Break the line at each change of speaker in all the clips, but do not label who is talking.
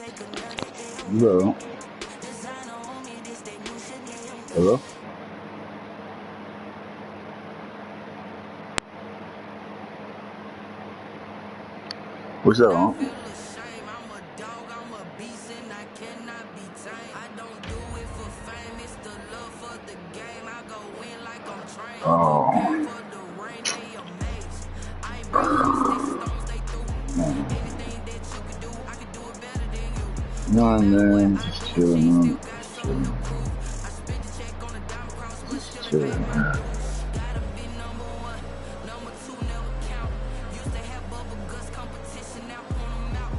Hello. Hello. What's up, huh? Oh. No, man. Just chilling, man. Just chilling, man.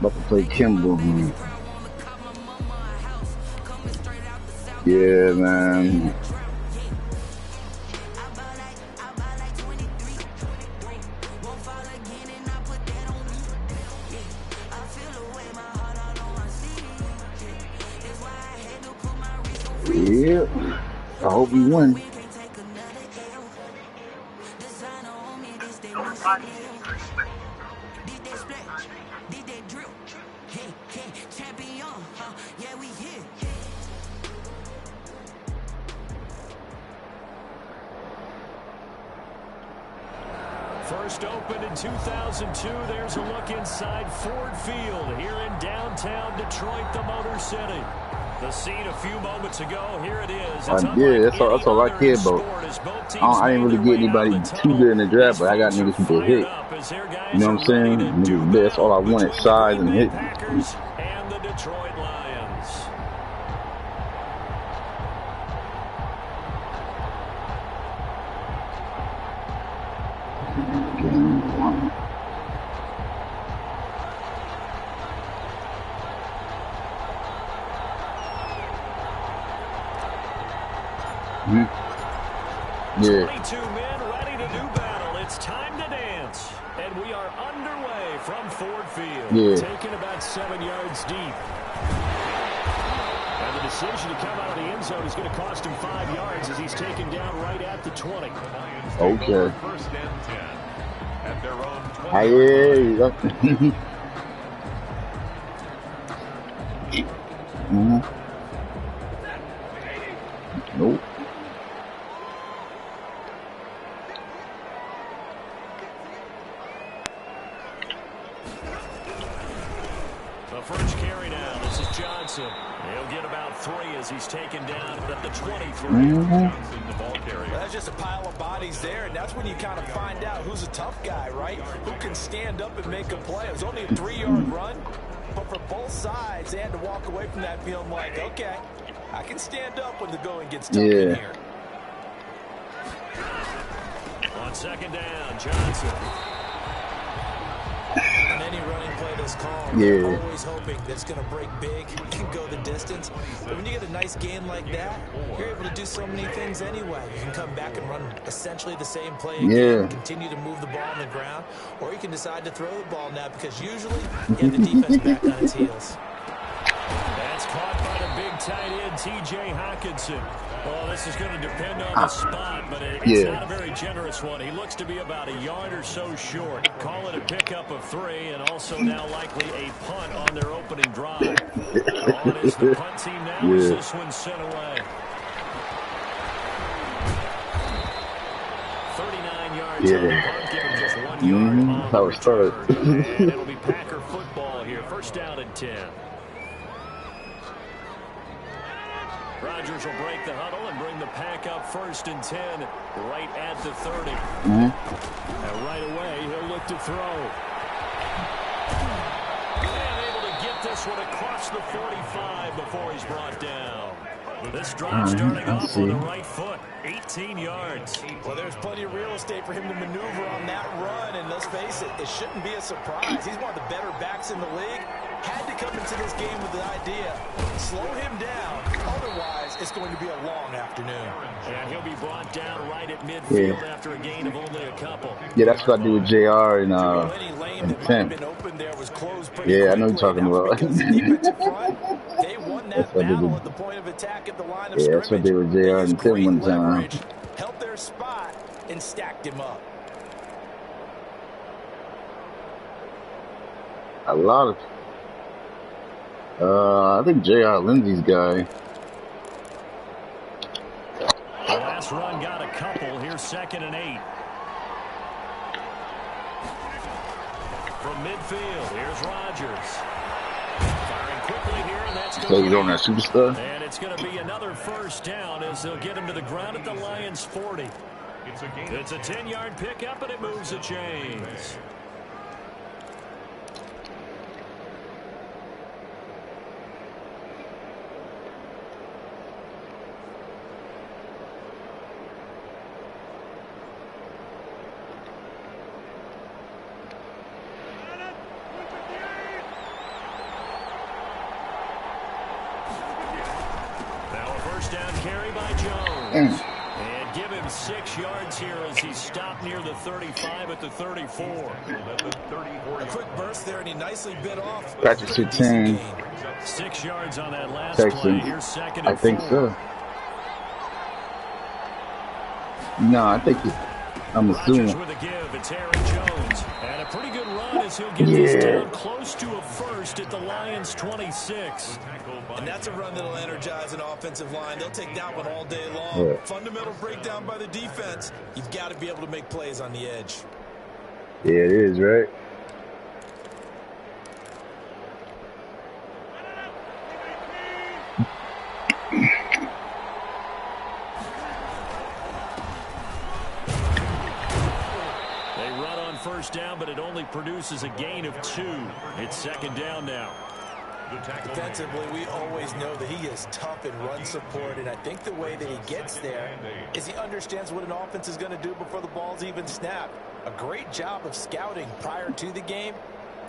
About to play Kimbo, man. Yeah, man. Yep. I hope we win.
First opened in 2002. There's a look inside Ford Field here in downtown Detroit, the Motor City. The scene a few moments ago. Here it is.
Yeah, that's all I care about. I didn't really get anybody too good in the draft, but I got niggas who can hit. You know what I'm saying? Niggas, that's all I wanted, size and hit.
And the Detroit Lions.
Yeah.
22 men ready to do battle. It's time to dance. And we are underway from Ford Field.
Yeah.
Taken about 7 yards deep. And the decision to come out of the end zone is going to cost him 5 yards as he's taken down right at the 20.
Okay.
First and 10 at their own 20.
I hear you. Nope.
The first carry now. This is Johnson. He'll get about 3 as he's taken down at the 23.
Johnson, the ball carrier.
That's just a pile of bodies there, and that's when you kind of find out who's a tough guy, right? Who can stand up and make a play. It was only a 3-yard run, but for both sides, they had to walk away from that feeling like, okay, I can stand up when the going gets tough in here.
On second down, Johnson.
And any running play that's called, you're always hoping that it's going to break big and go the distance. But when you get a nice game like that, you're able to do so many things anyway. You can come back and run essentially the same play again, continue to move the ball on the ground, or you can decide to throw the ball now because usually you have the defense back on its heels.
That's caught by the big tight end, T.J. Hawkinson. Well, this is going to depend on the spot, but it's not a very generous one. He looks to be about a yard or so short. Call it a pickup of 3, and also now likely a punt on their opening drive. On is the punt team now as this one's sent away. 39 yards on the punt, give him just 1 yard on the return. And it'll be Packer football here. First down and 10. Rodgers will break the huddle and bring the Pack up first and 10 right at the 30. And right away, he'll look to throw. And able to get this one across the 45 before he's brought down. This drive starting off on the right foot, 18 yards.
Well, there's plenty of real estate for him to maneuver on that run, and let's face it, it shouldn't be a surprise. He's one of the better backs in the league. Had to come into this game with the idea, slow him down, otherwise it's going to be a long afternoon.
And he'll be brought down right at midfield after a gain of only a couple.
Yeah, that's what I do with JR and 10. Yeah, I know you're talking about.
They won that battle at the point of attack at the line of scrimmage.
That's what they were JR and 10 one time.
Held their spot and stacked him up.
A lot I think J.R. Lindsey's guy.
The last run got a couple. Here's 2nd and 8. From midfield, here's Rodgers. Firing quickly here, and that's
So he's on that superstar.
And it's going to be another first down as they'll get him to the ground at the Lions' 40. It's a 10-yard pickup, and it moves the chains. Down carry by Jones. And give him 6 yards here as he stopped near the 35 at the 34.
A quick burst there, and he nicely bit off.
Practice 15.
6 yards on that last
Texans.
play. Here's 2nd and 4.
I think so. No, I think I'm assuming.
With a give, it's Aaron Jones. And a pretty good run as he'll get this down close to a first at the Lions' 26.
And that's a run that'll energize an offensive line. They'll take that one all day long.
Yeah.
Fundamental breakdown by the defense. You've got to be able to make plays on the edge.
Yeah, it is, right?
First down, but it only produces a gain of 2. It's 2nd down now.
Defensively, we always know that he is tough in run support, and I think the way that he gets there is he understands what an offense is going to do before the ball's even snapped. A great job of scouting prior to the game,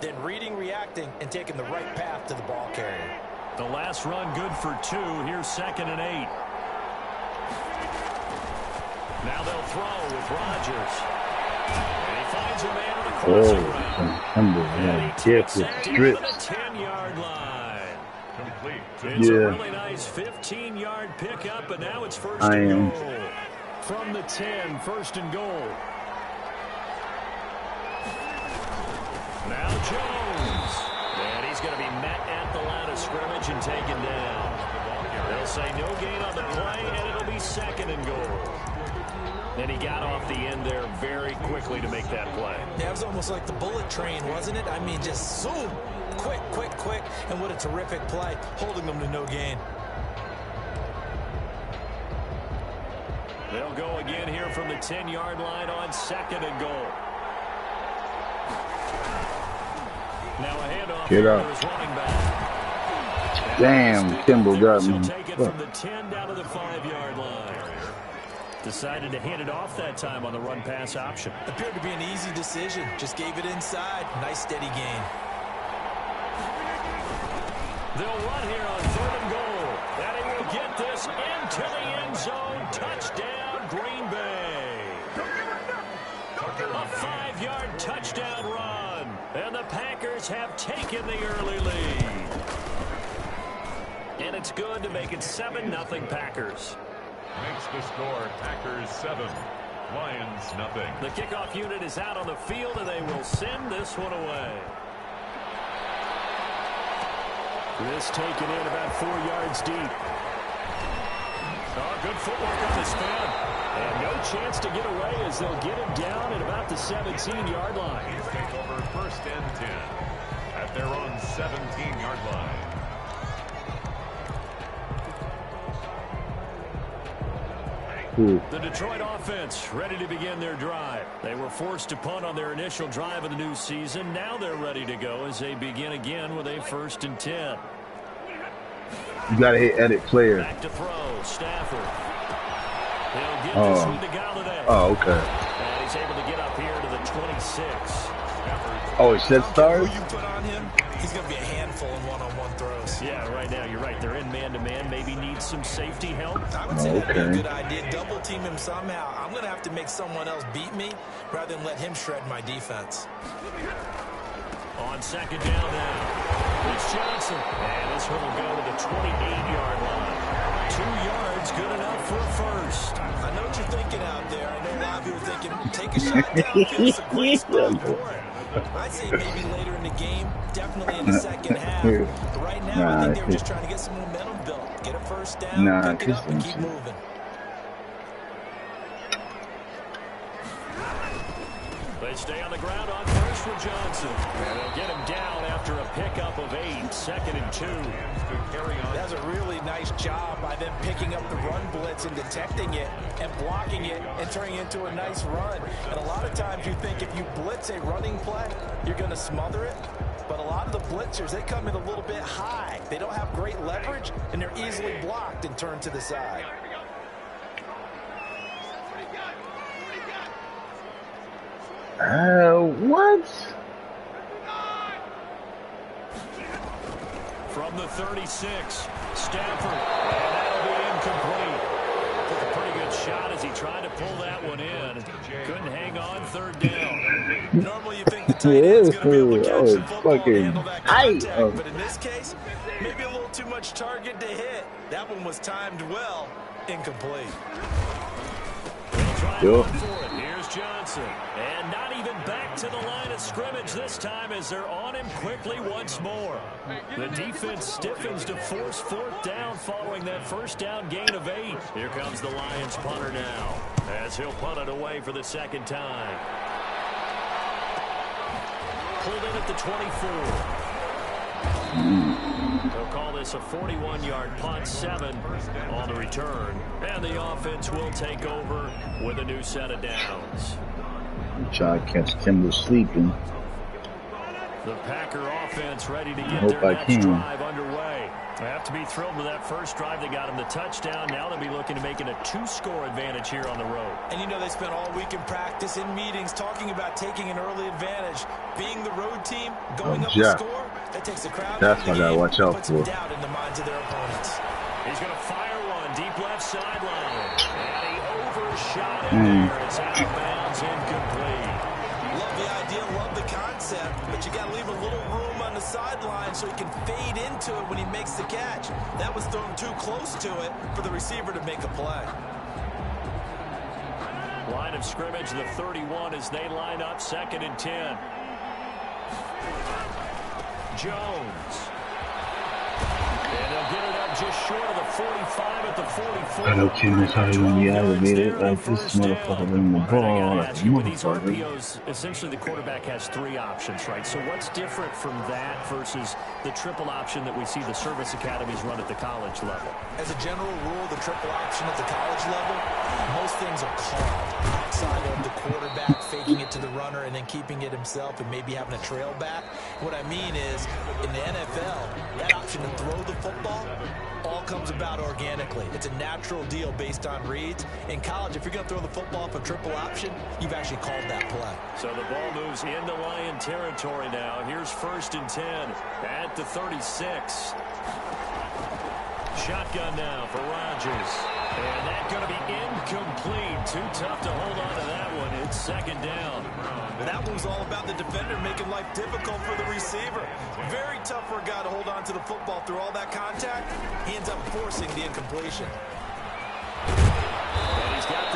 then reading, reacting, and taking the right path to the ball carrier.
The last run good for 2. Here's 2nd and 8. Now they'll throw with Rodgers. Finds a man on the crossing route. And he takes it deep at the 10-yard line. Complete. It's a really nice 15-yard pickup, and now it's first and goal. From the 10, 1st and goal. Now Jones. And he's going to be met at the line of scrimmage and taken down. They'll say no gain on the play, and it'll be 2nd and goal. Then he got off the end there very quickly to make that play.
Yeah, it was almost like the bullet train, wasn't it? I mean, just zoom. Quick, quick, quick. And what a terrific play, holding them to no gain.
They'll go again here from the 10-yard line on 2nd and goal. Now a handoff
to
his running back.
Damn, Kimball got me.
He'll take it from the 10 down to the 5-yard line. Decided to hand it off that time on the run-pass option.
Appeared to be an easy decision. Just gave it inside. Nice, steady gain.
They'll run here on 3rd and goal. And he will get this into the end zone. Touchdown, Green Bay. A 5-yard touchdown run. And the Packers have taken the early lead. And it's good to make it 7-0 Packers.
Makes the score Packers 7, Lions nothing.
The kickoff unit is out on the field, and they will send this one away. This taken in about 4 yards deep. Oh, good footwork on this man. And no chance to get away as they'll get him down at about the 17-yard line.
Take over 1st and 10 at their own 17-yard line.
The Detroit offense ready to begin their drive. They were forced to punt on their initial drive of the new season. Now they're ready to go as they begin again with a 1st and 10.
You got to hit edit player.
Back to throw, Stafford. He'll get this one to Galladay.
Oh, okay.
And he's able to get up here to the 26.
Oh, it said stars?
Who you put on him, he's going to be a handful in one-on-one throws.
Yeah, right now, you're right. They're in man-to-man. Maybe need some safety help.
I would say that'd be a good idea. Double team him somehow. I'm going to have to make someone else beat me rather than let him shred my defense.
On 2nd down now, it's Johnson. And this one will go to the 28-yard line. 2 yards, good enough for a first.
I know what you're thinking out there. I know a lot of people thinking, take a shot downfield. It's a great spot for it. I'd say maybe later in the game, definitely in the second half. But right now, now, I think they were just trying to get some momentum built. Get a first down, pick it up, and keep moving.
They stay on the ground on first for Johnson. And they'll get him down after a pickup of 8, 2nd and 2.
That's a really nice job by them picking up the run blitz and detecting it and blocking it and turning it into a nice run. And a lot of times you think if you blitz a running play, you're going to smother it. But a lot of the blitzers, they come in a little bit high. They don't have great leverage, and they're easily blocked and turned to the side.
What?
From the 36, Stafford, and that'll be incomplete. Took a pretty good shot as he tried to pull that one in. Couldn't hang on 3rd down.
Normally you think the tight end's going to be able to catch the football and handle that contact, but in this case, maybe a little too much target to hit. That one was timed well, incomplete.
Here's Johnson, and not even back to the line of scrimmage this time as they're on him quickly once more. The defense stiffens to force 4th down following that first down gain of 8. Here comes the Lions punter now as he'll punt it away for the 2nd time. Pulled in at the 24. They'll call this a 41-yard punt, 7 on the return. And the offense will take over with a new set of downs.
Try to catch Kimball sleeping.
The Packer offense ready to get their next drive underway. They have to be thrilled with that first drive. They got him the touchdown. Now they'll be looking to make it a 2-score advantage here on the road.
And you know they spent all week in practice, in meetings, talking about taking an early advantage. Being the road team, going up the score, that takes the crowd.
That's what I gotta watch out for.
Doubt in the minds of their opponents.
He's going to fire one deep left sideline. And he overshot it there. It's out of bounds, incomplete.
Love the idea, love the concept, but you got to leave a little room on the sideline so he can fade into it when he makes the catch. That was thrown too close to it for the receiver to make a play.
Line of scrimmage, the 31 as they line up, 2nd and 10. Jones. And they'll get it up just short of the 45 at the 44.
I know Kim is how you want to be aggravated like this motherfucker in the ball. Like
with these RPOs, essentially the quarterback has 3 options, right? So what's different from that versus the triple option that we see the service academies run at the college level?
As a general rule, the triple option at the college level, most things are called outside of the quarterback faking it to the runner and then keeping it himself and maybe having a trail back. What I mean is, in the NFL, that option to throw the football all comes about organically. It's a natural deal based on reads. In college, if you're going to throw the football for triple option, you've actually called that play.
So the ball moves into Lion territory now. Here's 1st and 10 at the 36. Shotgun now for Rodgers. And that's going to be incomplete. Too tough to hold on to that one. It's 2nd down.
That one was all about the defender making life difficult for the receiver. Very tough for a guy to hold on to the football through all that contact. He ends up forcing the incompletion.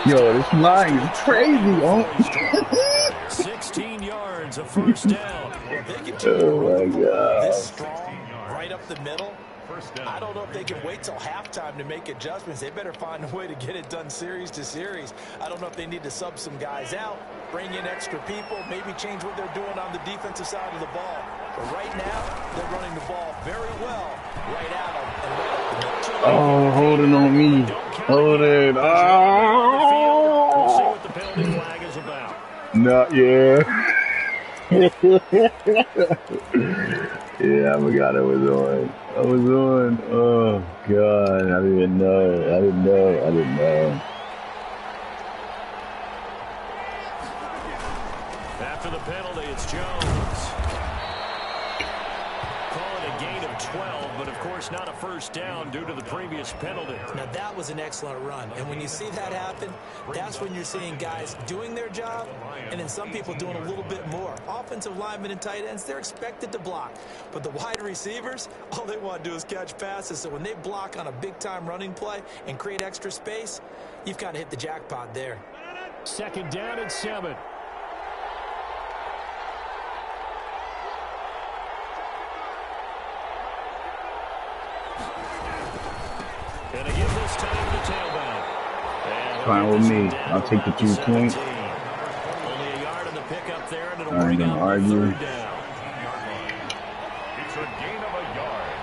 Yo, this line is crazy, oh.
16 yards, a 1st down.
Oh, my God.
This strong, right up the middle. I don't know if they can wait till halftime to make adjustments. They better find a way to get it done series to series. I don't know if they need to sub some guys out, bring in extra people, maybe change what they're doing on the defensive side of the ball. But right now, they're running the ball very well right at them. And right up the middle.
Oh, holding on me. Holding. Oh.
We'll see what the penalty flag is about.
Not yet. Yeah, I forgot I was on. Oh, God. I didn't even know. I didn't know.
After the penalty, it's Jones. Call it a gain of 12, but of course not a 1st down due to the previous penalty.
Now that was an excellent run, and when you see that happen, that's when you're seeing guys doing their job, and then some people doing a little bit more. Offensive linemen and tight ends, they're expected to block, but the wide receivers, all they want to do is catch passes, so when they block on a big-time running play and create extra space, you've kind of hit the jackpot there.
2nd down and 7. Gonna give this time to the tailback.
Fine with me. I'll take the 2 points.
Only a yard on the pickup there, and it'll
I ain't
bring
gonna
up
argue.
the 3rd down.
It's a gain of a yard,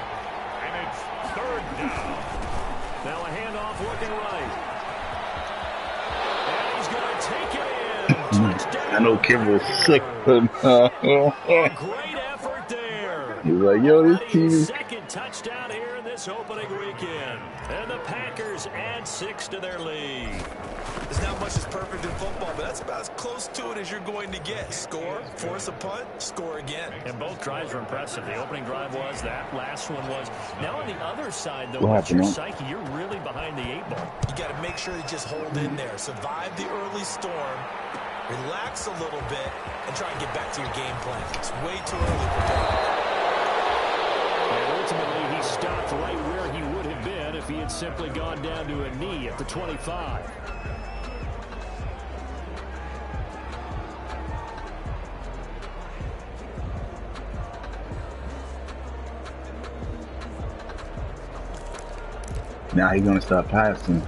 and it's 3rd down.
Now a handoff looking right. And he's going to take it in. Touchdown.
I know Kim was sick, but
Great effort there.
he's like, yo, this team is...
Second touchdown here in this opening weekend. And the Packers add 6 to their lead.
There's not much that's perfect in football, but that's about as close to it as you're going to get. Score, force a punt, score again.
And both drives were impressive. The opening drive was, that last one was. Now on the other side, though,
What
what's your
happened,
psyche? You're really behind the 8 ball.
You got to make sure you just hold in there. Survive the early storm, relax a little bit, and try and get back to your game plan. It's way too early for that.
And ultimately, he stopped right where he would have been if he had simply gone down to a knee at the 25.
Now he's gonna start passing.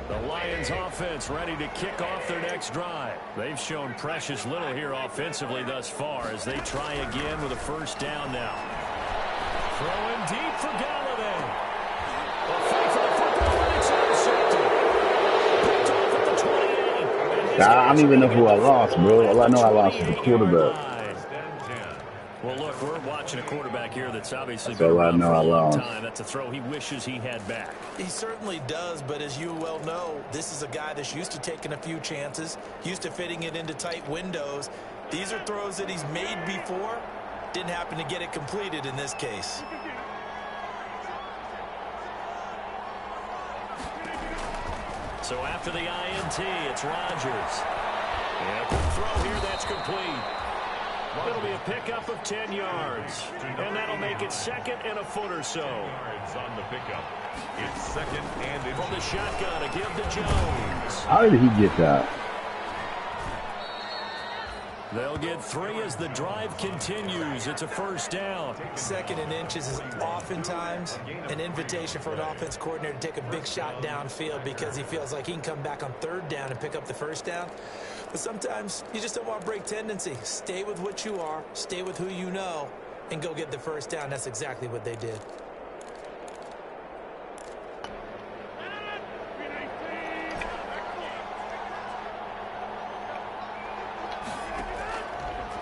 The Lions offense ready to kick off their next drive. They've shown precious little here offensively thus far as they try again with a 1st down now. Throwing deep for Galladay. A fight for the football, and it's intercepted. Picked off at the 28.
I don't even know who I lost, bro. All I know I lost is the quarterback.
Well, look, we're watching a quarterback here that's obviously
That's
been
all I
around
know
for a
I
long
lost.
time. That's a throw he wishes he had back.
He certainly does, but as you well know, this is a guy that's used to taking a few chances, used to fitting it into tight windows. These are throws that he's made before. Didn't happen to get it completed in this case.
So after the INT, it's Rodgers. And a quick throw here that's complete. It'll be a pickup of 10 yards. And that'll make it 2nd and a foot or so.
Yards on the pickup. It's 2nd and
From the shotgun to give to Jones.
How did he get that?
They'll get 3 as the drive continues. It's a 1st down.
2nd and inches is oftentimes an invitation for an offense coordinator to take a big shot downfield because he feels like he can come back on 3rd down and pick up the 1st down. But sometimes you just don't want to break tendency. Stay with what you are, stay with who you know, and go get the 1st down. That's exactly what they did.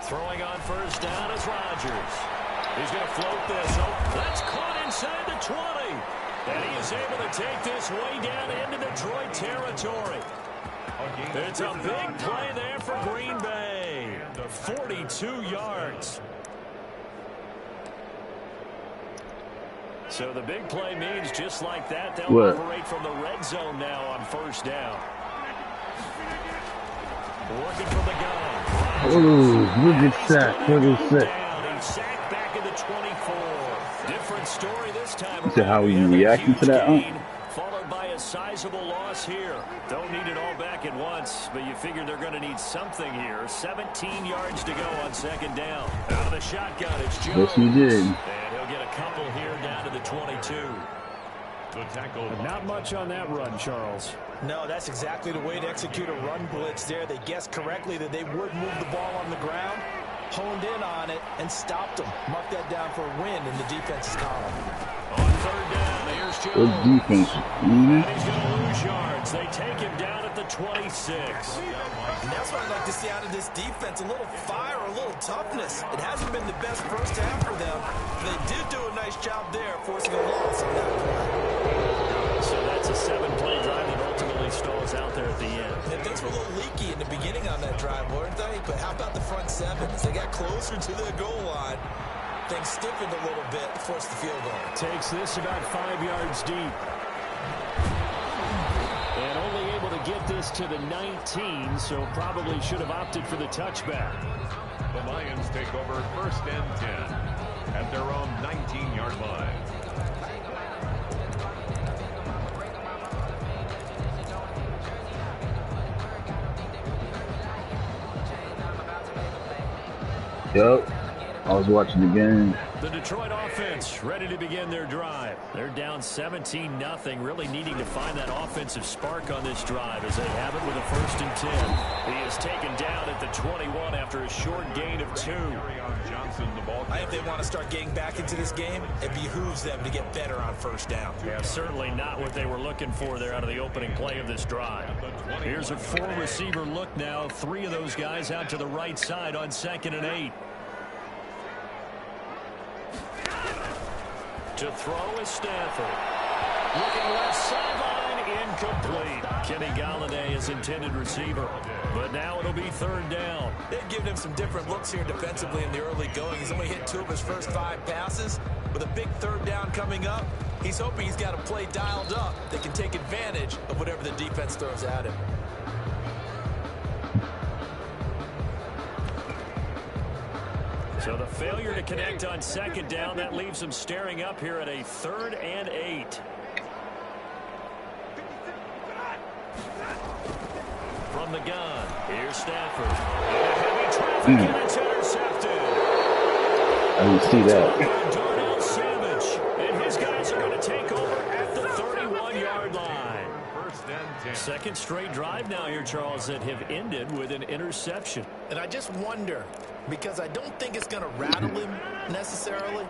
Throwing on 1st down is Rodgers. He's going to float this. Oh, that's caught inside the 20. And he is able to take this way down into Detroit territory. It's a big play there for Green Bay. 42 yards. So the big play means just like that, they'll operate from the red zone now on 1st down. Working from the gun.
Oh, look at that. Look at that.
He's sacked back at the 24. Different story this time.
So how are you reacting to that?
Followed by a sizable loss here. Don't need it all back at once, but you figure they're going to need something here. 17 yards to go on 2nd down. Out of the shotgun, it's Jones.
Yes, he did.
And he'll get a couple here down to the 22.
the tackle.
Not much on that run, Charles.
No, that's exactly the way to execute a run blitz there. They guessed correctly that they would move the ball on the ground, honed in on it, and stopped them. Mark that down for a win in the defense's column.
On 3rd down, here's Jones.
Good defense.
And he's going to lose yards. They take him down at the 26.
And that's what I'd like to see out of this defense, a little fire, a little toughness. It hasn't been the best first half for them. They did do a nice job there, forcing a loss on that play.
So that's a 7-play drive that ultimately stalls out there at the end.
And things were a little leaky in the beginning on that drive, weren't they? But how about the front seven? As they got closer to the goal line, things stiffened a little bit, forced the field goal.
Takes this about 5 yards deep. And only able to get this to the 19, so probably should have opted for the touchback.
The Lions take over 1st and 10 at their own 19-yard line.
Yup. I was watching the game.
The Detroit offense ready to begin their drive. They're down 17-0, really needing to find that offensive spark on this drive as they have it with a 1st and 10. He is taken down at the 21 after a short gain of 2.
I think they want to start getting back into this game. It behooves them to get better on 1st down.
Yeah, certainly not what they were looking for there out of the opening play of this drive. Here's a 4-receiver look now. 3 of those guys out to the right side on 2nd and 8. To throw is Stafford. Looking left sideline, incomplete. Kenny Galladay is intended receiver, but now it'll be 3rd down.
They've given him some different looks here defensively in the early going. He's only hit 2 of his first 5 passes. With a big 3rd down coming up, he's hoping he's got a play dialed up that can take advantage of whatever the defense throws at him.
So the failure to connect on 2nd down, that leaves him staring up here at a 3rd and 8. From the gun, here's Stafford. Heavy traffic and it's intercepted.
I didn't see that.
Darnell Savage and his guys are going to take over at the 31-yard line. 2nd straight drive now here, Charles, that have ended with an interception.
And I just wonder, because I don't think it's going to rattle him necessarily,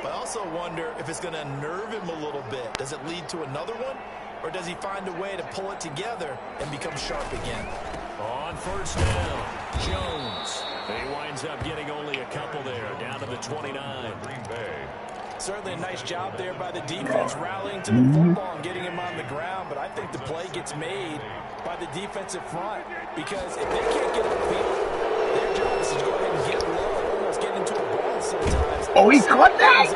but I also wonder if it's going to unnerve him a little bit. Does it lead to another one, or does he find a way to pull it together and become sharp again?
On 1st down, Jones. He winds up getting only a couple there, down to the 29.
Green Bay.
Certainly a nice job there by the defense rallying to the football and getting him on the ground, but I think the play gets made by the defensive front, because if they can't get upfield, their job is to go ahead and get low, almost get into a ball sometimes.
Oh, he caught that!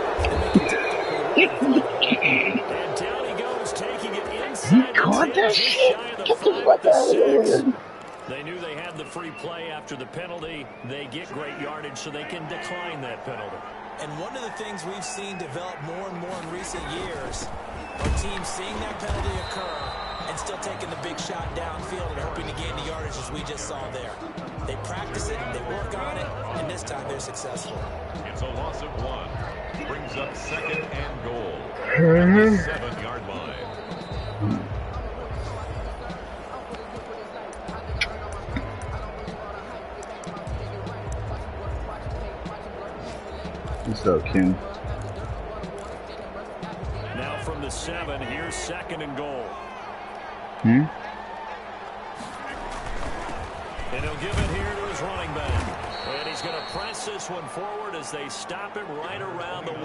And down he goes, taking it inside.
He caught that shit!
Get the fuck out of here! They knew they had the free play after the penalty. They get great yardage so they can decline that penalty.
And one of the things we've seen develop more and more in recent years are teams seeing that penalty occur and still taking the big shot downfield and hoping to gain the yardage as we just saw there. They practice it, they work on it, and this time they're successful.
It's a loss of 1. Brings up 2nd and goal. At the 7-yard line.
What's up, Ken?
Now from the 7, here's 2nd and goal.
Hmm?
And he'll give it here to his running back. And he's going to press this one forward as they stop him right around the 1.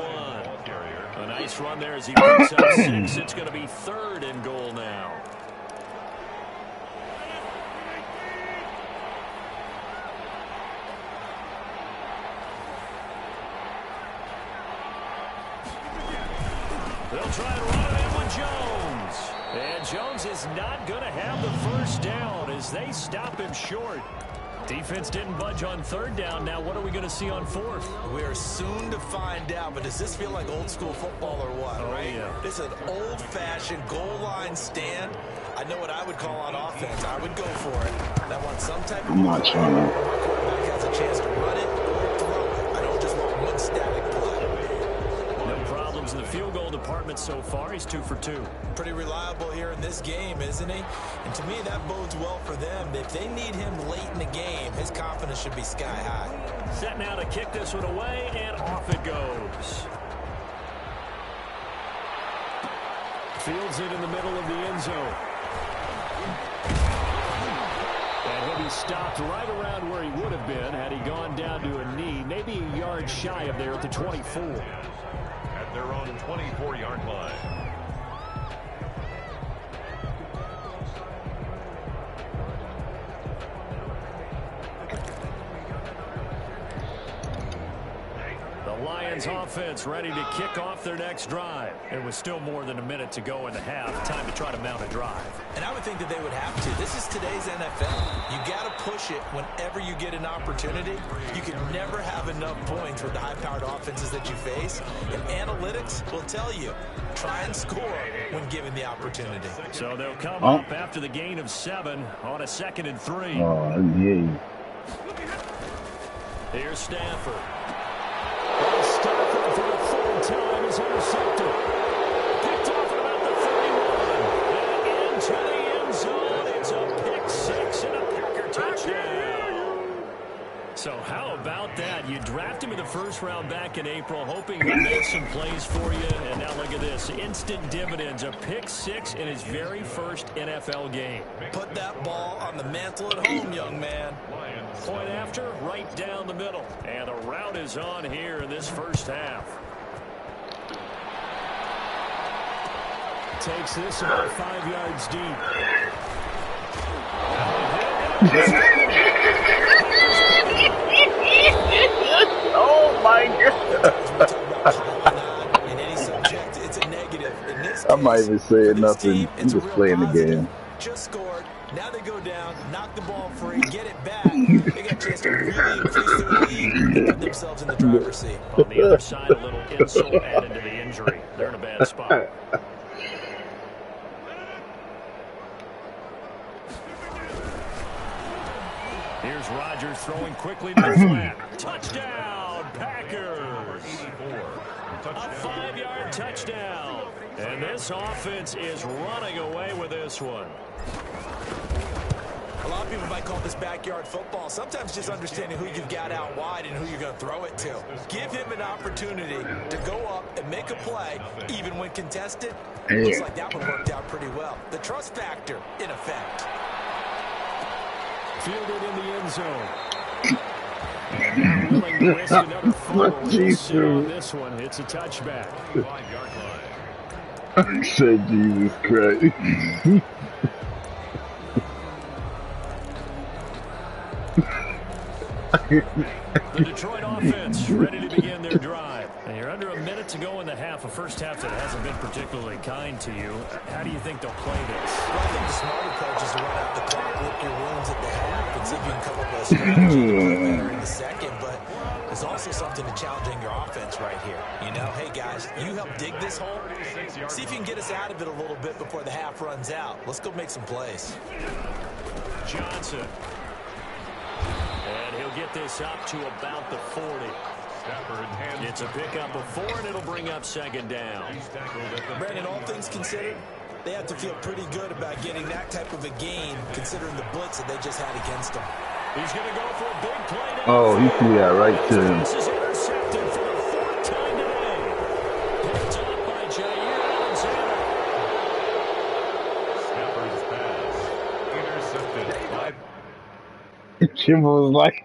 A nice run there as he picks up 6. It's going to be 3rd and goal now. They'll try and run it in with Jones. And Jones is not going to have the 1st down as they stop him short. Defense didn't budge on 3rd down. Now what are we going to see on 4th?
We are soon to find out, but does this feel like old school football or what, right?
Yeah.
This is an old-fashioned goal line stand. I know what I would call on offense. I would go for it. I want some type of...
I'm not trying to...
My quarterback has a chance to run it or throw it. I don't just want one static play.
No problems in the field goal department so far. He's 2 for 2.
Pretty reliable here in this game, isn't he? And to me, that bodes well for them. If they need him late in the game, his confidence should be sky high.
Set now to kick this one away, and off it goes. Fields it in the middle of the end zone. And he'll be stopped right around where he would have been had he gone down to a knee, maybe a yard shy of there at the 24.
At their own 24-yard line.
Lions offense ready to kick off their next drive. It was still more than a minute to go in the half. Time to try to mount a drive.
And I would think that they would have to. This is today's NFL. You got to push it whenever you get an opportunity. You can never have enough points with the high-powered offenses that you face. And analytics will tell you, try and score when given the opportunity.
So they'll come up after the gain of 7 on a 2nd and 3.
Oh, yeah.
Here's Stafford. Stafford round back in April, hoping he'll make some plays for you. And now look at this. Instant dividends. A pick 6 in his very first NFL game.
Put that ball on the mantle at home, young man.
Point after, right down the middle. And the route is on here in this first half. Takes this about 5 yards deep.
Oh my God!
In any subject, it's a negative. In this case,
I'm not even saying nothing. I'm just playing the game.
Just scored. Now they go down, knock the ball free, get it back. They got a chance to really increase their lead and put themselves in the driver's seat.
On the other side, a little insult added to the injury. They're in a bad spot. Here's Rodgers throwing quickly to the flat. Touchdown, Packers. A 5-yard touchdown. And this offense is running away with this one.
A lot of people might call this backyard football. Sometimes just understanding who you've got out wide and who you're going to throw it to. Give him an opportunity to go up and make a play, even when contested. Looks like that one worked out pretty well. The trust factor, in effect.
Fielded in the end zone. And not willing to risk another fumble. He'll sit on this one. It's a touchback.
I said Jesus Christ.
The Detroit offense ready to begin their drive. And you're under a minute to go in the half, a first half that hasn't been particularly kind to you. How do you think they'll play this?
Well, I think the smart approach is to run out the clock, lick your wounds at the half, and see if you can come up with a strategy to play better in the second. But there's also something to challenging your offense right here. You know, hey, guys, you help dig this hole. See if you can get us out of it a little bit before the half runs out. Let's go make some plays.
Johnson. And he'll get this up to about the 40. It's a pickup of 4, and it'll bring up second down.
Brandon, all things considered, they have to feel pretty good about getting that type of a gain, considering the blitz that they just had against them.
He's going to go for a big play.
Oh, he threw that right to him.
This is intercepted for the 4th time today. Picked up by Jair Alexander.
Snapper's pass. Intercepted by...
Jim was like,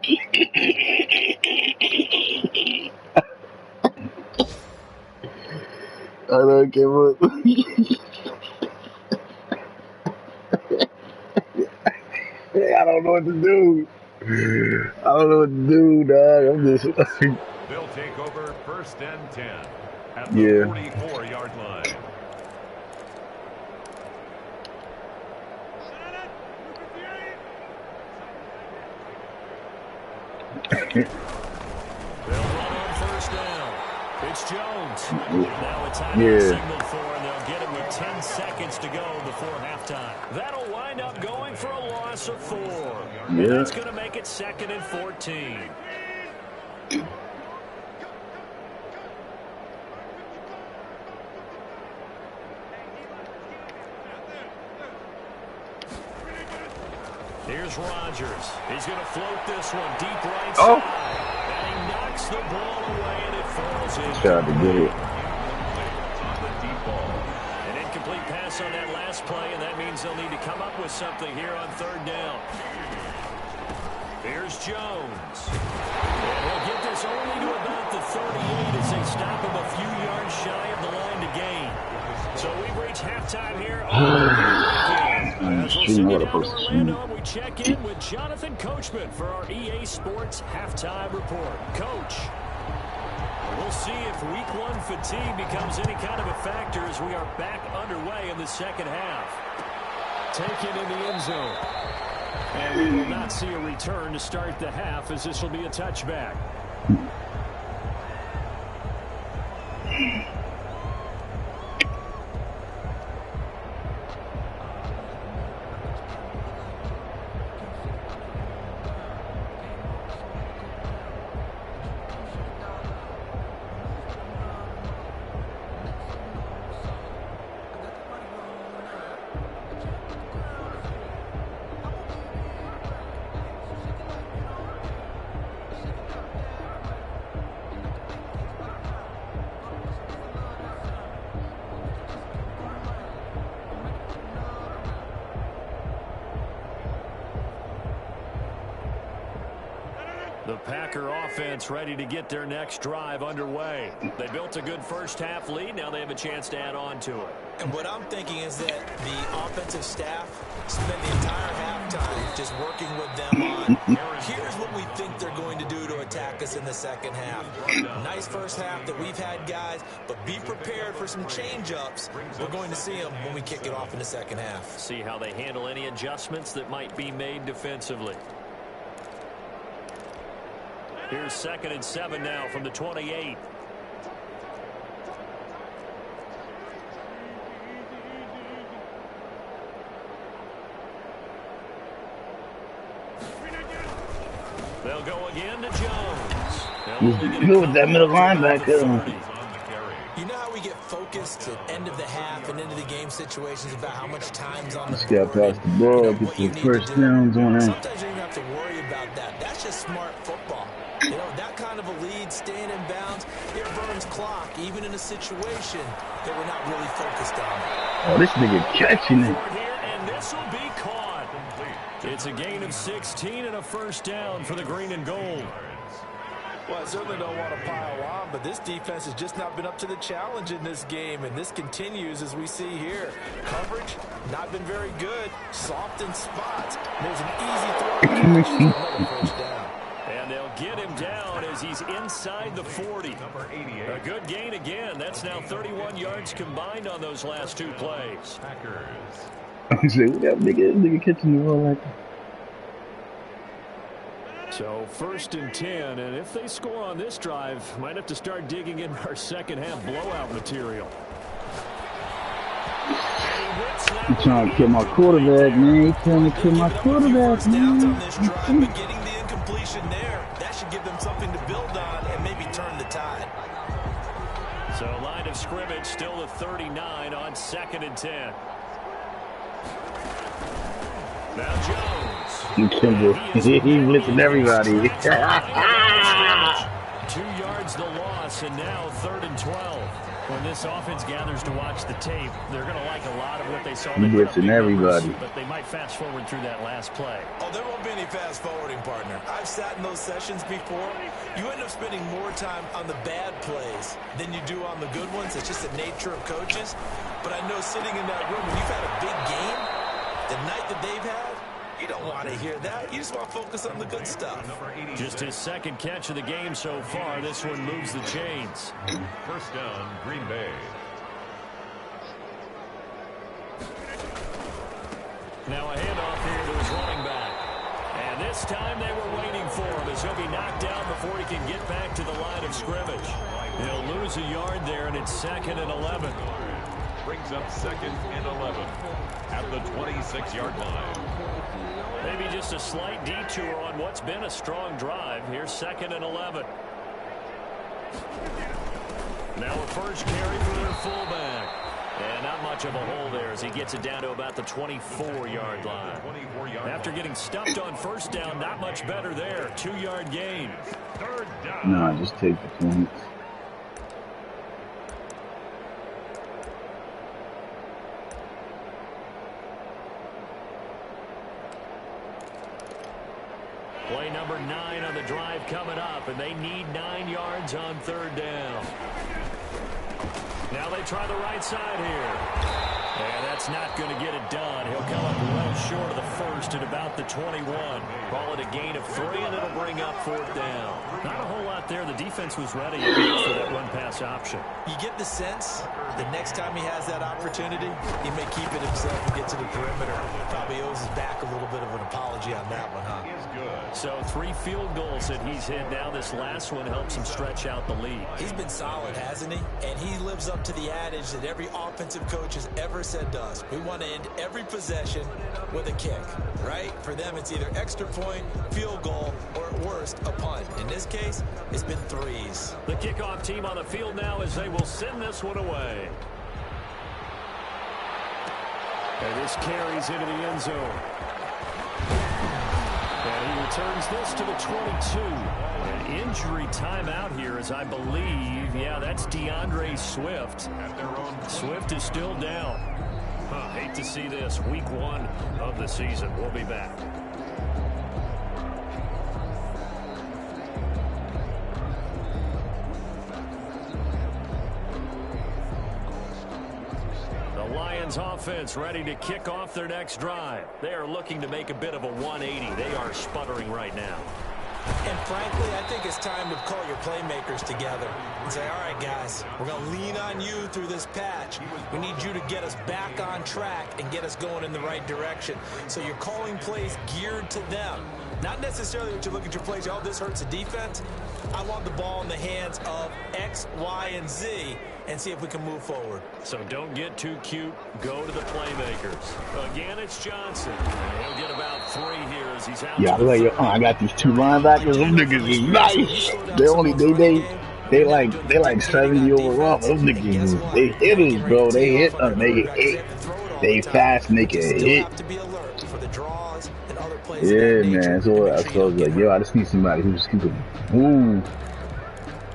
I don't give up. I don't know what to do. I don't know what to do, dog. I'm just.
They'll take over 1st and 10 at the 44-yard line.
They'll run on 1st down. It's Jones. Now a timeout signaled for, and they'll get him with 10 seconds to go before halftime. That'll wind up going for a loss of 4. And that's going to make it 2nd and 14. Here's Rodgers. He's going to float this one deep right side. And he knocks the ball away, and it falls in.
Tried to get it.
An incomplete pass on that last play, and that means they'll need to come up with something here on 3rd down. Here's Jones. And he'll get this only to about the 38 as they stop him a few yards shy of the line to gain. So we've reached halftime here. As we'll send you down to Orlando, we check in with Jonathan Coachman for our EA Sports Halftime Report. Coach, we'll see if Week 1 fatigue becomes any kind of a factor as we are back underway in the second half. Taken in the end zone. And we will not see a return to start the half, as this will be a touchback. The Packer offense ready to get their next drive underway. They built a good first-half lead. Now they have a chance to add on to it.
And what I'm thinking is that the offensive staff spent the entire halftime just working with them on, here's what we think they're going to do to attack us in the second half. Nice first half that we've had, guys, but be prepared for some change-ups. We're going to see them when we kick it off in the second half.
See how they handle any adjustments that might be made defensively. Here's 2nd and 7 now from the 28. They'll go again to Jones.
Good with that middle linebacker.
You know how we get focused at end of the half and into the game situations about how much time's on the
Just
board.
got past the ball, get some first downs on that.
Sometimes you don't have to worry about that. That's just smart football. You know, that kind of a lead, staying in bounds, it burns clock, even in a situation that we're not really focused on.
Oh, this nigga catching it.
And this will be caught. It's a gain of 16 and a first down for the green and gold.
Well, I certainly don't want to pile on, but this defense has just not been up to the challenge in this game, and this continues as we see here. Coverage, not been very good. Soft in spots. There's an easy throw. Another first down.
And they'll get him down as he's inside the 40. A good gain again. That's now 31 yards combined on those last two plays.
I say, what that nigga catching the ball like that?
So 1st and 10, and if they score on this drive, might have to start digging in our second half blowout material.
I'm trying to kill my quarterback, man. He's trying to kill my quarterback, man.
But getting the incompletion there, that should give them something to build on and maybe turn the tide.
So line of scrimmage still the 39 on 2nd and 10. Now Jones.
He's blitzing everybody.
2 yards the loss, and now 3rd and 12. When this offense gathers to watch the tape, they're going to like a lot of what they saw.
He's blitzing everybody.
But they might fast forward through that last play.
Oh, there won't be any fast forwarding, partner. I've sat in those sessions before. You end up spending more time on the bad plays than you do on the good ones. It's just the nature of coaches. But I know sitting in that room, when you've had a big game, the night that they've had, you don't want to hear that. You just want to focus on the good stuff.
Just his 2nd catch of the game so far. This one moves the chains.
First down, Green Bay.
Now a handoff here to his running back. And this time they were waiting for him as he'll be knocked down before he can get back to the line of scrimmage. He'll lose a yard there, and it's 2nd and 11.
Brings up 2nd and 11 at the 26-yard line.
Maybe just a slight detour on what's been a strong drive. Here's 2nd and 11. Now a first carry for their fullback. And not much of a hole there as he gets it down to about the 24-yard line. After getting stuffed on first down, not much better there. 2-yard gain.
3rd down.
Nah, just take the points.
Play number 9 on the drive coming up, and they need 9 yards on 3rd down. Now they try the right side here. And that's not going to get it done. He'll come up well short of the first at about the 21. Call it a gain of 3, and it'll bring up 4th down. Not a whole lot there. The defense was ready for that run-pass option.
You get the sense the next time he has that opportunity, he may keep it himself and get to the perimeter. Probably owes his back a little bit of an apology on that one, huh?
So 3 field goals that he's hit now. This last one helps him stretch out the lead.
He's been solid, hasn't he? And he lives up to the adage that every offensive coach has ever said to us. We want to end every possession with a kick, right? For them, it's either extra point, field goal, or at worst, a punt. In this case, it's been 3s.
The kickoff team on the field now as they will send this one away. And this carries into the end zone. And he returns this to the 22. An injury timeout here as I believe, yeah, that's DeAndre Swift. Swift is still down. Hate to see this. Week 1 of the season. We'll be back. The Lions offense ready to kick off their next drive. They are looking to make a bit of a 180. They are sputtering right now.
And frankly, I think it's time to call your playmakers together and say, all right, guys, we're going to lean on you through this patch. We need you to get us back on track and get us going in the right direction. So you're calling plays geared to them. Not necessarily that you look at your plays, oh, this hurts the defense. I want the ball in the hands of X, Y, and Z and see if we can move forward.
So don't get too cute. Go to the playmakers. Again, it's Johnson. He'll get about 3 here as he's out.
Yeah, I got these 2 linebackers. Them niggas is nice. They like 70 overall. Those niggas, they hitters, bro. They hit them. They fast and they can hit. Yeah, man. So I was like, yo, I just need somebody who's can move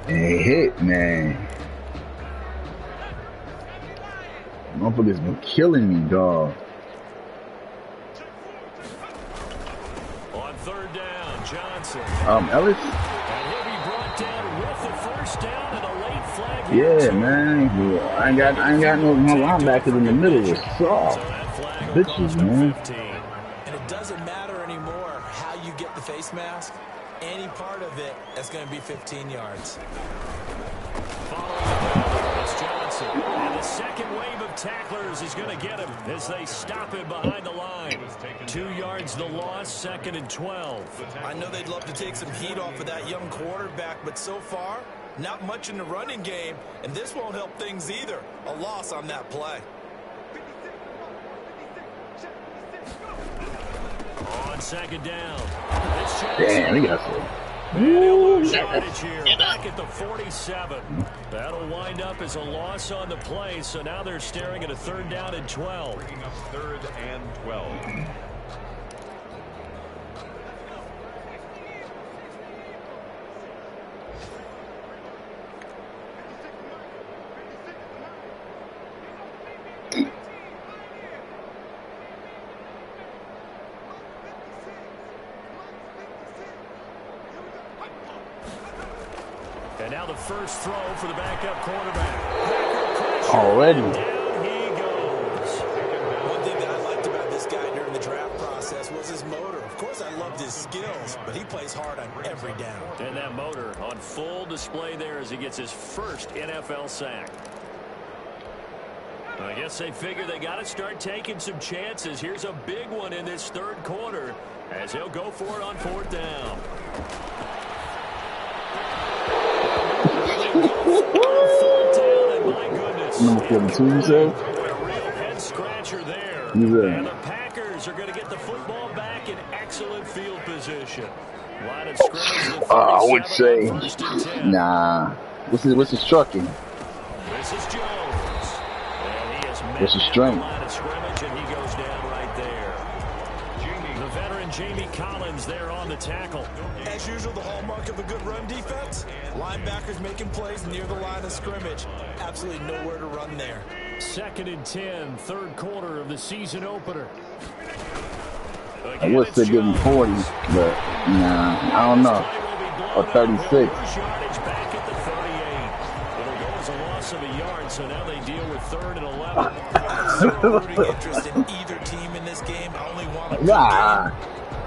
and hit, man. Motherfuckers been killing me, dog.
On 3rd down, Johnson.
Ellis.
And he'll be brought down with the 1st down and a late flag.
Yeah, man. Yeah, I ain't got no linebackers in the middle. It's soft. Bitches, man.
And it doesn't matter anymore how you get the face mask. Any part of it, that's going to be 15 yards.
It's Johnson. And the second wave of tacklers is going to get him as they stop him behind the line. 2 yards the loss, 2nd and 12.
I know they'd love to take some heat off of that young quarterback, but so far, not much in the running game, and this won't help things either. A loss on that play.
On 2nd down.
Damn, he got some.
Yardage here, back at the 47. That'll wind up as a loss on the play, so now they're staring at a 3rd down and 12.
Bringing up 3rd and 12.
And now the first throw for the backup quarterback.
Already.
Down he goes.
One thing that I liked about this guy during the draft process was his motor. Of course, I loved his skills, but he plays hard on every down.
And that motor on full display there as he gets his first NFL sack. I guess they figure they got to start taking some chances. Here's a big one in this 3rd quarter as he'll go for it on 4th down. My goodness.
Number 42, you said?
A real head scratcher there. And the Packers are going to get the football back in excellent field position. Line of scrimmage.
I would say, nah. What's his trucking?
This is Jones. And he has
what's his strength?
line of scrimmage, and he goes down right there. The veteran Jamie Collins there on the tackle.
As usual, the hallmark of a good run defense, linebackers making plays near the line of scrimmage. Absolutely nowhere to run there.
2nd and 10, 3rd quarter of the season opener.
I would say give him 40, but nah, I don't know. Or 36.
Back at the 38. It'll go as a loss of a yard, so now they deal with 3rd and 11.
Zero interest in either team in this game. I only want to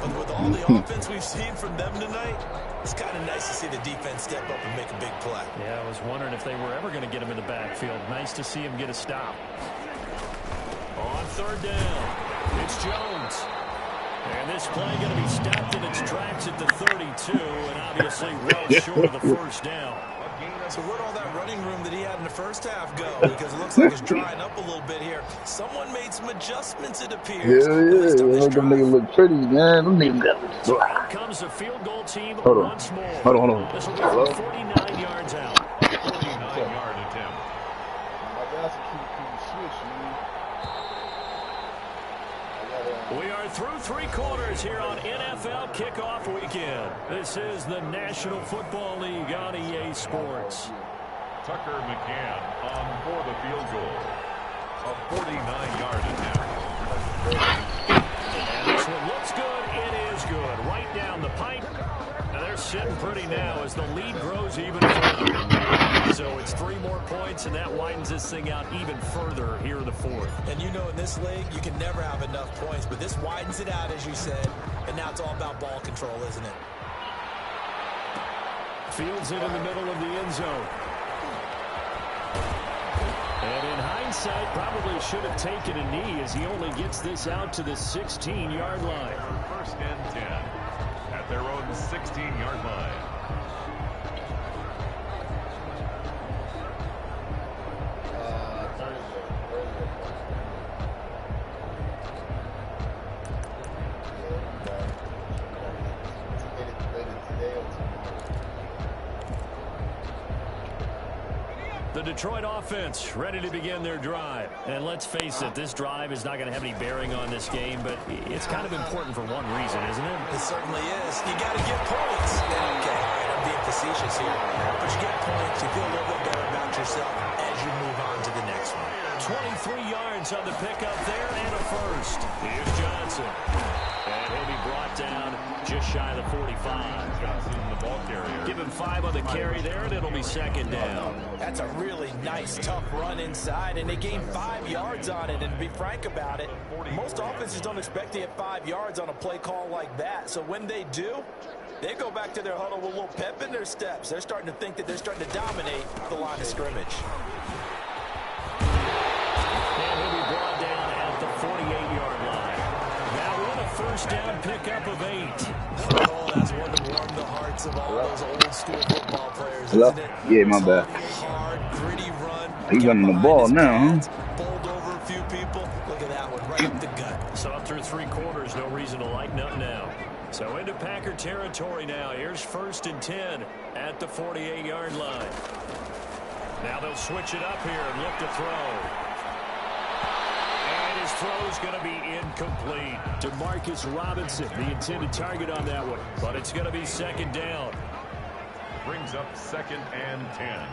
but with all the offense we've seen from them tonight, it's kind of nice to see the defense step up and make a big play.
Yeah, I was wondering if they were ever going to get him in the backfield. Nice to see him get a stop. On 3rd down, it's Jones. And this play going to be stopped in its tracks at the 32, and obviously well short of the 1st down.
So where'd all that running room that he had in the first half go? Because it looks like it's drying up a little bit here. Someone made some adjustments, it appears.
Yeah. Them niggas look pretty, man. Them niggas got the
Out comes the field goal team once more.
Hold on.
This will be from 49 yards out.
49-yard attempt.
We are through 3 quarters here on NFL Kickoff Weekend. This is the National Football League on EA Sports.
Tucker McCann on for the field goal. A 49-yard attempt.
And this one looks good. It is good. Right down the pipe. And they're sitting pretty now as the lead grows even further. So it's 3 more points, and that widens this thing out even further here in the 4th.
And you know in this league, you can never have enough points, but this widens it out, as you said, and now it's all about ball control, isn't it?
Fields it in the middle of the end zone. And in hindsight, probably should have taken a knee as he only gets this out to the 16-yard line.
First and 10 at their own 16-yard line.
The Detroit offense ready to begin their drive. And let's face it, this drive is not going to have any bearing on this game, but it's kind of important for one reason, isn't it?
It certainly is. You got to get points. Okay, all right, I'm being facetious here. But you get points, you feel a little bit better about yourself as you move on to the next one.
23 yards on the pickup there and a first. Here's Johnson. And he'll be brought down just shy of the 45.
Johnson, the ball carrier.
Give him 5 on the carry there, and it'll be second down.
That's a really nice, tough run inside, and they gained 5 yards on it. And to be frank about it, most offenses don't expect to get 5 yards on a play call like that. So when they do, they go back to their huddle with a little pep in their steps. They're starting to think that they're starting to dominate the line of scrimmage.
And he'll be brought down at the 48-yard line. Now with a first down pickup of 8.
Oh, that's one to warm the hearts of all those old school football players,
Hello?
isn't it?
Yeah, my bad.
Hard, gritty run.
He's running the ball now, huh?
Bowled over a few people. Look at that one, right up the gut.
So up through 3 quarters, no reason to lighten up now. So into Packer territory now. Here's first and 10 at the 48-yard line. Now they'll switch it up here and look to throw. And his throw's going to be incomplete. Demarcus Robinson, the intended target on that one. But it's going to be second down.
Brings up second and 10.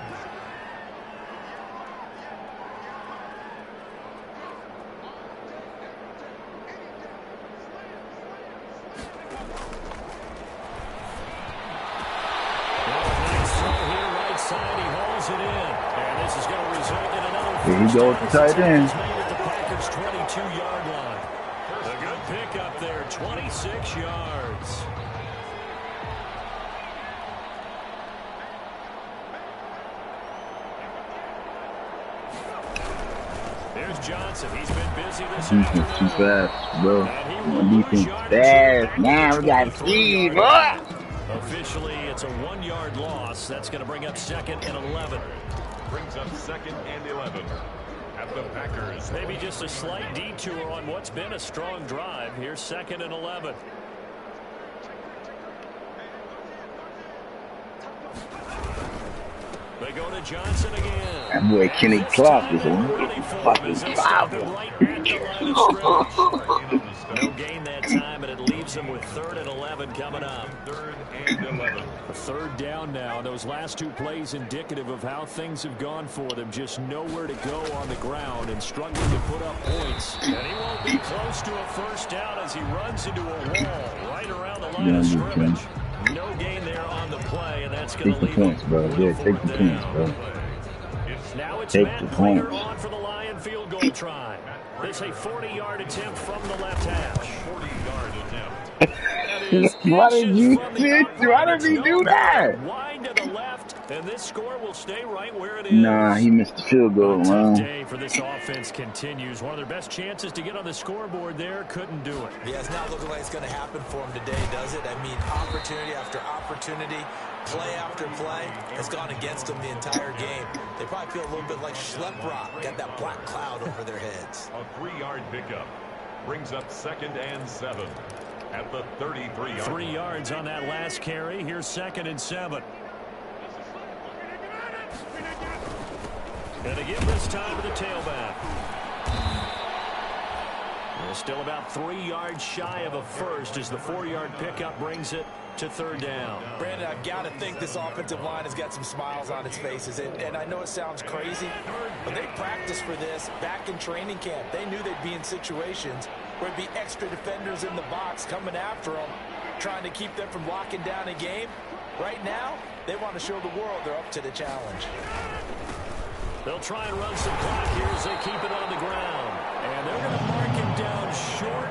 Here he goes to tight end.
At the Packers' 22-yard line. A good pickup there, 26 yards. There's Johnson. He's been busy this afternoon.
Defense too fast, bro. Defense fast. Now we got speed, boy.
Officially, it's a 1-yard loss. That's going to bring up second and 11.
Brings up second and 11 at the Packers.
Maybe just a slight detour on what's been a strong drive. Here's second and 11. They go to Johnson again.
That boy Kenny Clark is a fucking problem.
No gain that time, and it leaves them with 3rd and 11 coming up.
3rd and 11.
A 3rd down now. Those last 2 plays indicative of how things have gone for them. Just nowhere to go on the ground and struggling to put up points. And he won't be close to a first down as he runs into a wall right around the line of scrimmage. No gain there on the play, and that's going to leave
points, bro. Yeah, take the points, bro.
Now it's
Take
Matt
the
Prater
points.
on for the Lion field goal try. This a 40-yard attempt from the left hash.
40-yard attempt.
Why did you sit? Why did he do that?
Wide to the left, and this score will stay right where it is.
Nah, he missed the field goal,
Tough
man.
day for this offense continues. One of their best chances to get on the scoreboard there, couldn't do it.
Yeah, it's not looking like it's going to happen for him today, does it? I mean, opportunity after opportunity, play after play has gone against them the entire game. They probably feel a little bit like Schlep Rock, got that black cloud over their heads.
A 3-yard pickup brings up second and 7 at the 33-yard.
3 yards on that last carry. Here's second and 7. And to give this time to the tailback. They're still about 3 yards shy of a first as the 4-yard pickup brings it to 3rd down.
Brandon, I've got to think this offensive line has got some smiles on its faces. And I know it sounds crazy, but they practiced for this back in training camp. They knew they'd be in situations where it'd be extra defenders in the box coming after them, trying to keep them from locking down a game. Right now, They want to show the world they're up to the challenge.
They'll try and run some clock here as they keep it on the ground. And they're going to mark him down short,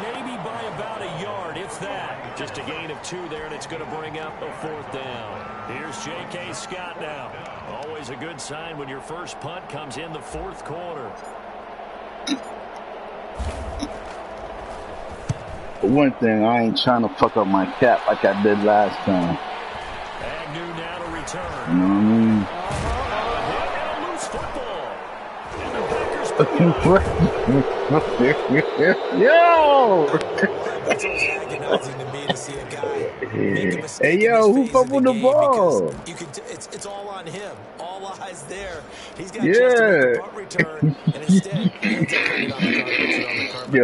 maybe by about a yard, if that. Just a gain of 2 there, and it's going to bring up a 4th down. Here's J.K. Scott now. Always a good sign when your first punt comes in the 4th quarter.
One thing, I ain't trying to fuck up my cap like I did last time.
Agnew now to return.
You know what I mean?
And a loose football. And the Packers
Yo!
It's always agonizing to me to see a guy make a mistake.
Hey, yo, who fumbled the ball?
You can it's all on him. All eyes there. He's got a chance to make a punt return, and instead he ends up putting it on the carpet.
I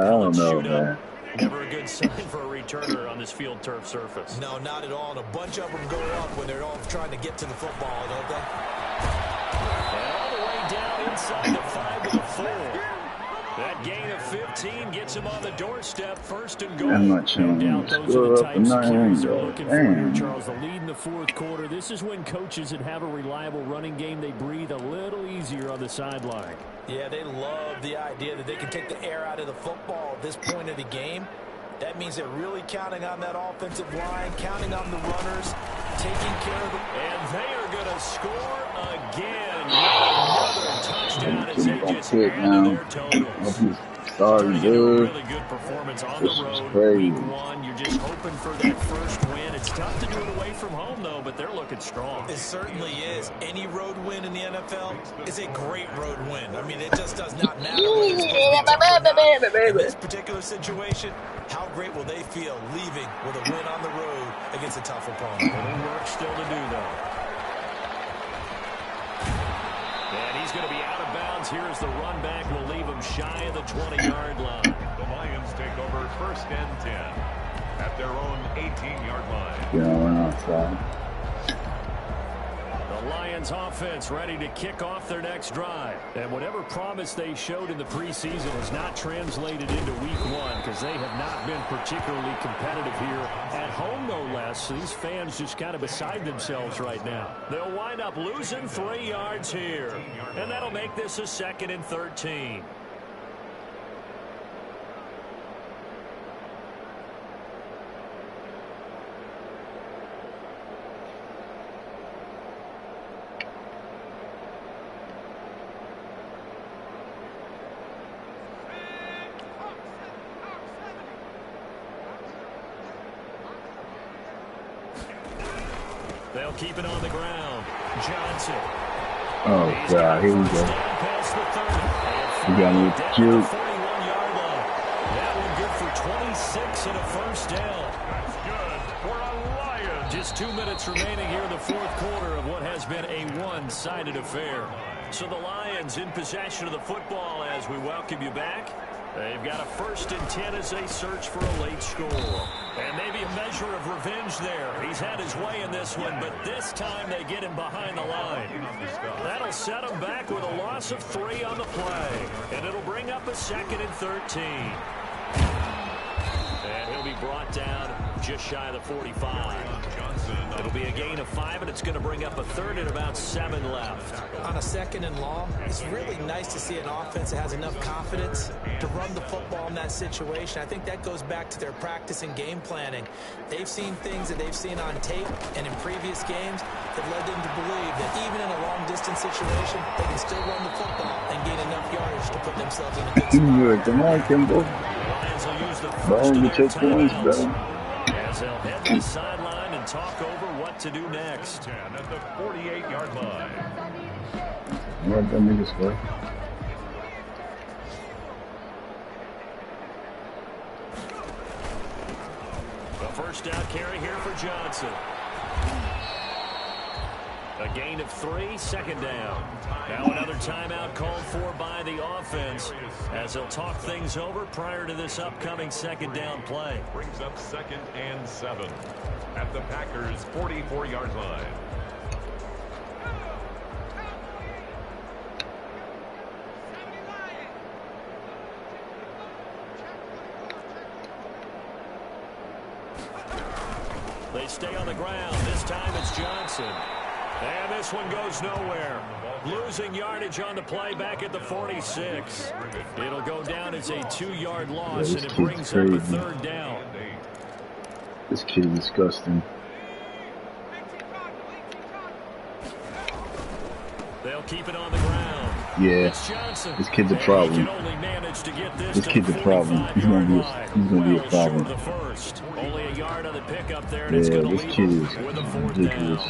don't know, man.
Never a good sign for a returner on this field turf surface.
No, not at all. And a bunch of them go up when they're all trying to get to the football, don't they?
And all the way down inside the 5 to the 4. That gain of 15 gets him on the doorstep, 1st and goal.
I'm not sure.
No doubt those are the types of carries they're looking for here, Charles. The lead in the 4th quarter. This is when coaches that have a reliable running game, they breathe a little easier on the sideline.
Yeah, they love the idea that they can take the air out of the football at this point of the game. That means they're really counting on that offensive line, counting on the runners, taking care of them.
And they are going to score again. Another touchdown as they just add to their totals.
Sorry, dude.
Really good performance on the road.
Crazy.
Week 1, you're just hoping for that first win. It's tough to do it away from home, though, but they're looking strong.
It certainly is. Any road win in the NFL is a great road win. I mean, it just does not matter whether it's supposed to be tough or not. In this particular situation, how great will they feel leaving with a win on the road against a tough opponent?
A little work still to do, though. And he's going to be out of bounds. Here's the run back. Will leave him shy of the 20-yard line.
The Lions take over 1st and 10 at their own 18-yard line.
Yeah, we're outside.
The Lions offense ready to kick off their next drive. And whatever promise they showed in the preseason has not translated into week 1 because they have not been particularly competitive here at home, no less. These fans just kind of beside themselves right now. They'll wind up losing 3 yards here. And that'll make this a 2nd and 13. They'll keep it on the ground. Johnson.
Oh, God. Here we go. We got me with Juke.
That one good for 26 and a 1st down.
That's good for a Lion.
Just 2 minutes remaining here in the 4th quarter of what has been a one-sided affair. So the Lions in possession of the football as we welcome you back. They've got a 1st and 10 as they search for a late score. And maybe a measure of revenge there. He's had his way in this one, but this time they get him behind the line. That'll set him back with a loss of 3 on the play. And it'll bring up a 2nd and 13. And he'll be brought down just shy of the 45. It'll be a gain of 5, and it's going to bring up a 3rd and about 7 left.
On a 2nd and long, it's really nice to see an offense that has enough confidence to run the football in that situation. I think that goes back to their practice and game planning. They've seen things that they've seen on tape and in previous games that led them to believe that even in a long-distance situation, they can still run the football and gain enough yardage to put themselves in a good spot.
Come on, Kimbo.
Lions will use the
Ball, get your points, bro.
As they'll head to the sideline and talk over what to do next.
10 at the 48-yard line.
Let them niggas go.
The 1st down carry here for Johnson. A gain of 3, 2nd down. Now another timeout called for by the offense as they'll talk things over prior to this upcoming 2nd down play.
Brings up 2nd and 7 at the Packers' 44-yard line.
They They stay on the ground. This time it's Johnson. And this one goes nowhere. Losing yardage on the play back at the 46. It'll go down as a 2-yard loss, and it brings up a 3rd down.
This kid is disgusting.
They'll keep it on the ground.
Yeah, this kid's a problem. This kid's a problem. He's gonna be a problem.
Only a yard on the pickup there, and
yeah,
it's going to
this kid is ridiculous.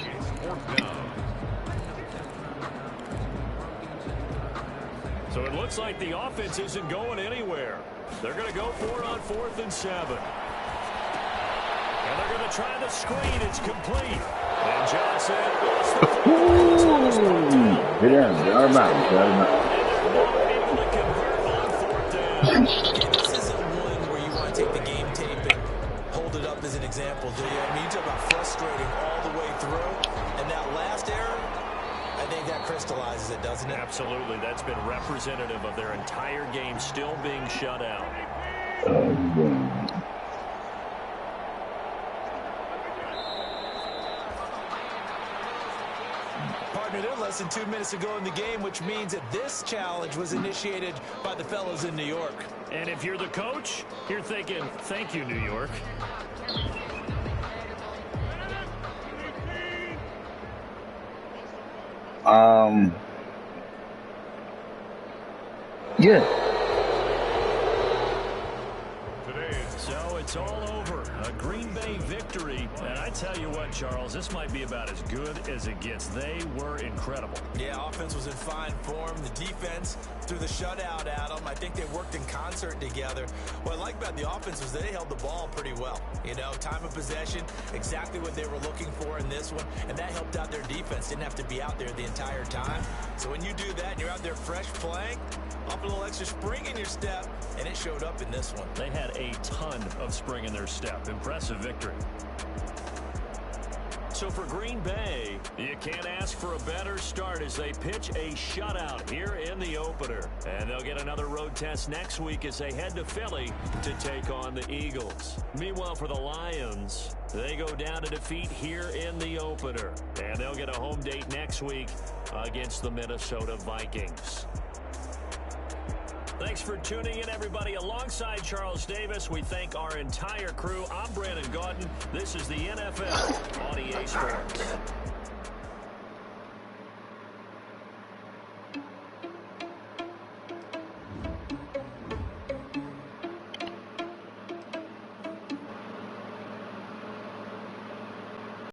So it looks like the offense isn't going anywhere. They're going to go for it on 4th and 7. And they're going to try the screen. It's complete. And Johnson lost the football.
Get down. Get out of bounds. Get out of
bounds. This isn't one where you want to take the game tape and hold it up as an example, do you? I mean, you talk about frustrating all the way through. And that last error, I think that crystallizes it, doesn't it?
Absolutely. That's been representative of their entire game still being shut out.
Partner, they're less than 2 minutes ago in the game, which means that this challenge was initiated by the fellows in New York.
And if you're the coach, you're thinking, thank you, New York.
Yeah.
So it's all over. A Green Bay victory. And I tell you what, Charles, this might be about as good as it gets. They were incredible.
Yeah, offense was in fine form. The defense threw the shutout at them. I think they worked in concert together. What I like about the offense was they held the ball pretty well. You know, time of possession, exactly what they were looking for in this one. And that helped out their defense. Didn't have to be out there the entire time. So when you do that and you're out there fresh playing, up a little extra spring in your step, and it showed up in this one.
They had a ton of spring in their step. Impressive victory. So for Green Bay, you can't ask for a better start as they pitch a shutout here in the opener. And they'll get another road test next week as they head to Philly to take on the Eagles. Meanwhile, for the Lions, they go down to defeat here in the opener. And they'll get a home date next week against the Minnesota Vikings. Thanks for tuning in, everybody. Alongside Charles Davis, we thank our entire crew. I'm Brandon Gaudin. This is the NFL on EA Sports.